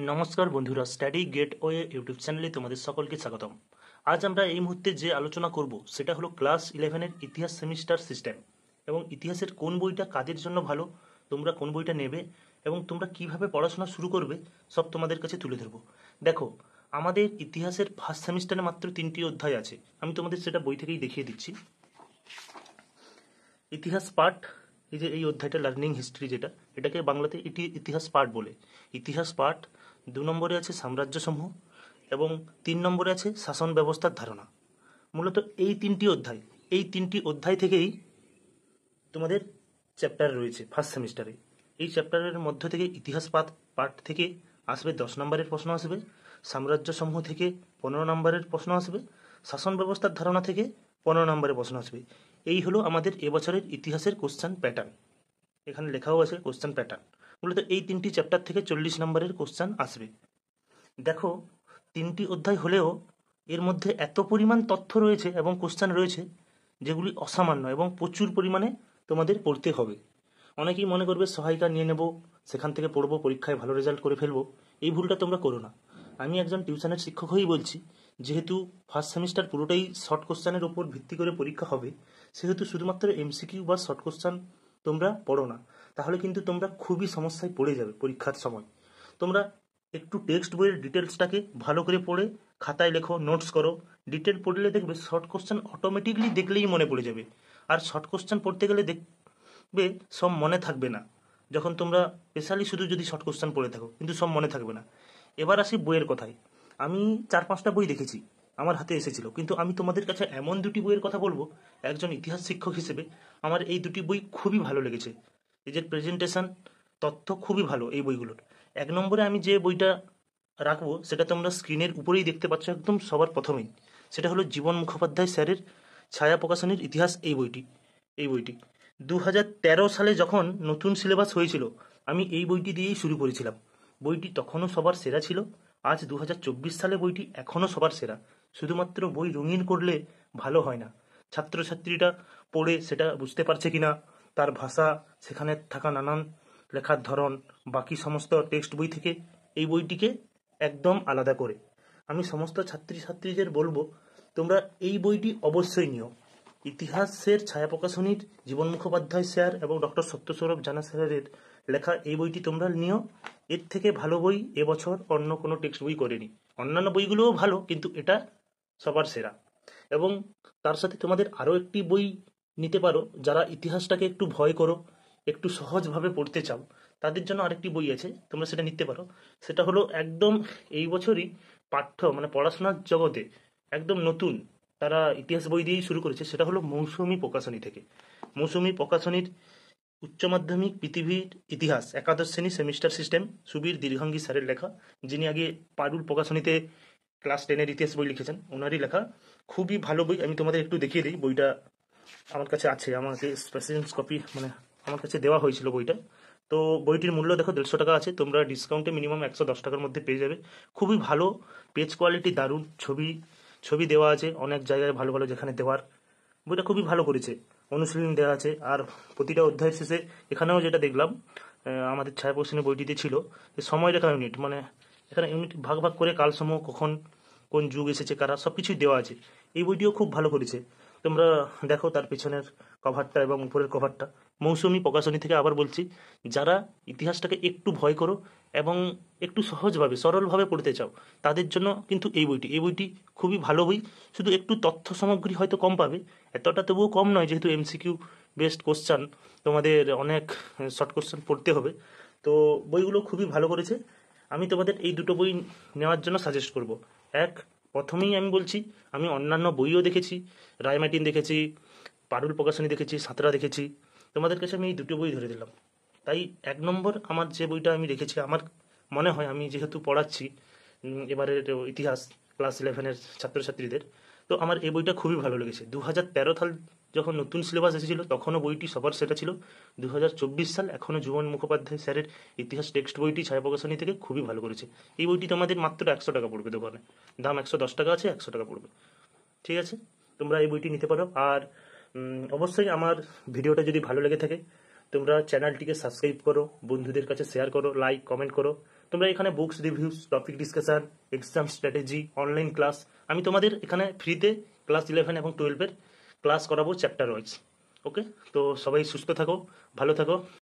নমস্কার বন্ধুরা, study gateway YouTube চ্যানেলে তোমাদের সকলকে স্বাগতম। আজ আমরা এই মুহূর্তে যে আলোচনা করব সেটা হলো ক্লাস 11-এর ইতিহাস সেমিস্টার সিস্টেম এবং ইতিহাসের কোন বইটা কাদের জন্য ভালো, তোমরা কোন বইটা নেবে এবং তোমরা কিভাবে পড়াশোনা শুরু করবে সব তোমাদের কাছে তুলে ধরবো। দেখো, আমাদের ইতিহাসের ফার্স্ট সেমিস্টারে মাত্র 3টি অধ্যায় আছে। আমি তোমাদের সেটা বই থেকেই দেখিয়ে দিচ্ছি। ইতিহাস পার্ট, এই যে এই অধ্যায়টা লার্নিং হিস্ট্রি, যেটা এটাকে বাংলাতে ইতিহাস পার্ট বলে। ইতিহাস পার্ট 2 নম্বরে আছে সাম্রাজ্যসমূহ এবং 3 নম্বরে আছে শাসন ব্যবস্থার ধারণা। মূলত এই তিনটি অধ্যায় থেকেই তোমাদের চ্যাপ্টার রয়েছে ফার্স্ট সেমিস্টারে। এই চ্যাপ্টারের মধ্য থেকে ইতিহাস পার্ট থেকে আসবে 10 নম্বরের প্রশ্ন আসবে, সাম্রাজ্যসমূহ থেকে 15 নম্বরের প্রশ্ন আসবে, শাসন ব্যবস্থার ধারণা থেকে 15 নম্বরের প্রশ্ন আসবে। এই হলো আমাদের এবছরের ইতিহাসের কোশ্চেন প্যাটার্ন। এখানে লেখাও আছে কোশ্চেন প্যাটার্ন। মূলত এই 3টি চ্যাপ্টার থেকে 40 নম্বরের কোশ্চেন আসবে। দেখো, 3টি অধ্যায় হলেও এর মধ্যে এত পরিমাণ তথ্য রয়েছে এবং কোশ্চেন রয়েছে যেগুলি অসামান্য এবং প্রচুর পরিমাণে তোমাদের পড়তে হবে। অনেকেই মনে করবে সহায়িকা নিয়ে নেব, সেখান থেকে পড়বো, পরীক্ষায় ভালো রেজাল্ট করে ফেলবো। এই ভুলটা তোমরা করো না। আমি একজন টিউশনের শিক্ষক হয়েই বলছি, যেহেতু ফার্স্ট সেমিস্টার পুরোটাই শর্ট কোশ্চেনের উপর ভিত্তি করে পরীক্ষা হবে, সেহেতু শুধুমাত্র এমসিকিউ বা শর্ট কোশ্চেন তোমরা পড়ো না, তাহলে কিন্তু তোমরা খুবই সমস্যায় পড়ে যাবে পরীক্ষার সময়। তোমরা একটু টেক্সট বইয়ের ডিটেলসটাকে ভালো করে পড়ে খাতায় লেখো, নোটস করো। ডিটেল পড়লে দেখবে শর্ট কোশ্চেন অটোমেটিকলি দেখলেই মনে পড়ে যাবে। আর শর্ট কোশ্চেন পড়তে গেলে দেখবে সব মনে থাকবে না, যখন তোমরা স্পেশালি শুধু যদি শর্ট কোশ্চেন পড়ে থাকো, কিন্তু সব মনে থাকবে না। এবার আসি বইয়ের কথায়। আমি 4-5টা বই দেখেছি, আমার হাতে এসেছিল, কিন্তু আমি তোমাদের কাছে এমন দুটি বইয়ের কথা বলবো একজন ইতিহাস শিক্ষক হিসেবে আমার এই দুটি বই খুবই ভালো লেগেছে। এই যে প্রেজেন্টেশন, তথ্য খুবই ভালো এই বইগুলোর। 1 নম্বরে আমি যে বইটা রাখবো সেটা তোমরা স্ক্রিনের উপরেই দেখতে পাচ্ছ একদম সবার প্রথমেই। সেটা হলো জীবন মুখোপাধ্যায় স্যারের ছায়া প্রকাশনীর ইতিহাস। এই বইটি 2013 সালে যখন নতুন সিলেবাস হয়েছিল, আমি এই বইটি দিয়েই শুরু করেছিলাম। বইটি তখনও সবার সেরা ছিল। আজ 2024 সালে বইটি এখনও সবার সেরা। শুধুমাত্র বই রঙিন করলে ভালো হয় না, ছাত্রছাত্রীরা পড়ে সেটা বুঝতে পারছে কিনা, তার ভাষা, সেখানে থাকা নানান লেখার ধরন, বাকি সমস্ত টেক্সট বই থেকে এই বইটিকে একদম আলাদা করে। আমি সমস্ত ছাত্রছাত্রীদের বলবো, তোমরা এই বইটি অবশ্যই নিও। ইতিহাসের ছায়া প্রকাশনীর জীবন মুখোপাধ্যায় স্যার এবং ডক্টর সত্যস্বরূপ জানা স্যারের লেখা এই বইটি তোমরা নিও। এর থেকে ভালো বই এবছর অন্য কোনো টেক্সট বই করেনি। অন্যান্য বইগুলোও ভালো, কিন্তু এটা সবার সেরা। এবং তার সাথে তোমাদের আরও একটি বই নিতে পারো, যারা ইতিহাসটাকে একটু ভয় করো, একটু সহজভাবে পড়তে চাও, তাদের জন্য আরেকটি বই আছে, তোমরা সেটা নিতে পারো। সেটা হলো একদম এই বছরই মানে পড়াশোনার জগতে একদম নতুন, তারা ইতিহাস বই দিয়েই শুরু করেছে। সেটা হলো মৌসুমী প্রকাশনী থেকে। মৌসুমী প্রকাশনীর উচ্চ মাধ্যমিক পৃথিবীর ইতিহাস একাদশ শ্রেণী সেমিস্টার সিস্টেম, সুবীর দীর্ঘাঙ্গী স্যারের লেখা, যিনি আগে পারুল প্রকাশনীতে ক্লাস 10-এর ইতিহাস বই লিখেছেন, ওনারই লেখা। খুবই ভালো বই। আমি তোমাদের একটু দেখিয়ে দিই, বইটা আমার কাছে আছে, আমাকে প্রেসিডেন্টস কপি মানে আমার কাছে দেওয়া হয়েছিল বইটা। তো বইটির মূল্য দেখো 150 টাকা আছে, তোমরা ডিসকাউন্টে মিনিমাম 110 টাকার মধ্যে পেয়ে যাবে। খুবই ভালো, পেজ কোয়ালিটি দারুণ, ছবি দেওয়া আছে অনেক জায়গায়, ভালো ভালো যেখানে দেওয়ার। বইটা খুবই ভালো করেছে, অনুশীলন দেওয়া আছে। আর প্রতিটা অধ্যায়ের শেষে এখানেও যেটা দেখলাম, আমাদের ছায়া প্রশ্নের বইটিতে ছিল যে সময়রেখা ইউনিট, মানে এখানে ইউনিট ভাগ ভাগ করে কালসমূহ, কখন কোন যুগ এসেছে, কারা, সব কিছুই দেওয়া আছে। এই বইটিও খুব ভালো করেছে। তোমরা দেখো তার পেছনের কভারটা এবং উপরের কভারটা। মৌসুমী প্রকাশনী থেকে আবার বলছি, যারা ইতিহাসটাকে একটু ভয় করো এবং একটু সহজভাবে সরলভাবে পড়তে চাও, তাদের জন্য কিন্তু এই বইটি খুবই ভালো বই। শুধু একটু তথ্য সামগ্রী হয়তো কম পাবে, এতটা তবুও কম নয়, যেহেতু এমসিকিউ বেসড কোশ্চান, তোমাদের অনেক শর্ট কোশ্চেন পড়তে হবে। তো বইগুলো খুবই ভালো করেছে। আমি তোমাদের এই দুটো বই নেওয়ার জন্য সাজেস্ট করব। প্রথমেই আমি বলছি, আমি অন্যান্য বইও দেখেছি, রায়মার্টিন দেখেছি, পারুল প্রকাশনী দেখেছি, সাঁতরা দেখেছি। তোমাদের কাছে আমি এই দুটো বই ধরে দিলাম। তাই 1 নম্বর আমার যে বইটা আমি রেখেছি, আমার মনে হয়, আমি যেহেতু পড়াচ্ছি এবারের ইতিহাস ক্লাস 11-এর ছাত্রছাত্রীদের, তো আমার এই বইটা খুবই ভালো লেগেছে। 2013 সাল যখন নতুন সিলেবাস এসেছিল, তখনও বইটি সবার সেটা ছিল। 2024 সাল এখনও জীবন মুখোপাধ্যায় স্যারের ইতিহাস টেক্সট বইটি ছায়া প্রকাশনী থেকে খুবই ভালো করেছে। এই বইটি তোমাদের মাত্র 100 টাকা পড়বে দোকানে, দাম 110 টাকা আছে, 100 টাকা পড়বে। ঠিক আছে, তোমরা এই বইটি নিতে পারো। আর অবশ্যই আমার ভিডিওটা যদি ভালো লেগে থাকে, তোমরা চ্যানেলটিকে সাবস্ক্রাইব করো, বন্ধুদের কাছে শেয়ার করো, লাইক কমেন্ট করো। তোমরা এখানে books reviews, topic discussion, exam strategy, online class, আমি তোমাদের এখানে ফ্রিতে ক্লাস 11 এবং 12-এর ক্লাস করাবো চ্যাপ্টার ওয়াইজ। ওকে, তো সবাই সুস্থ থাকো, ভালো থাকো।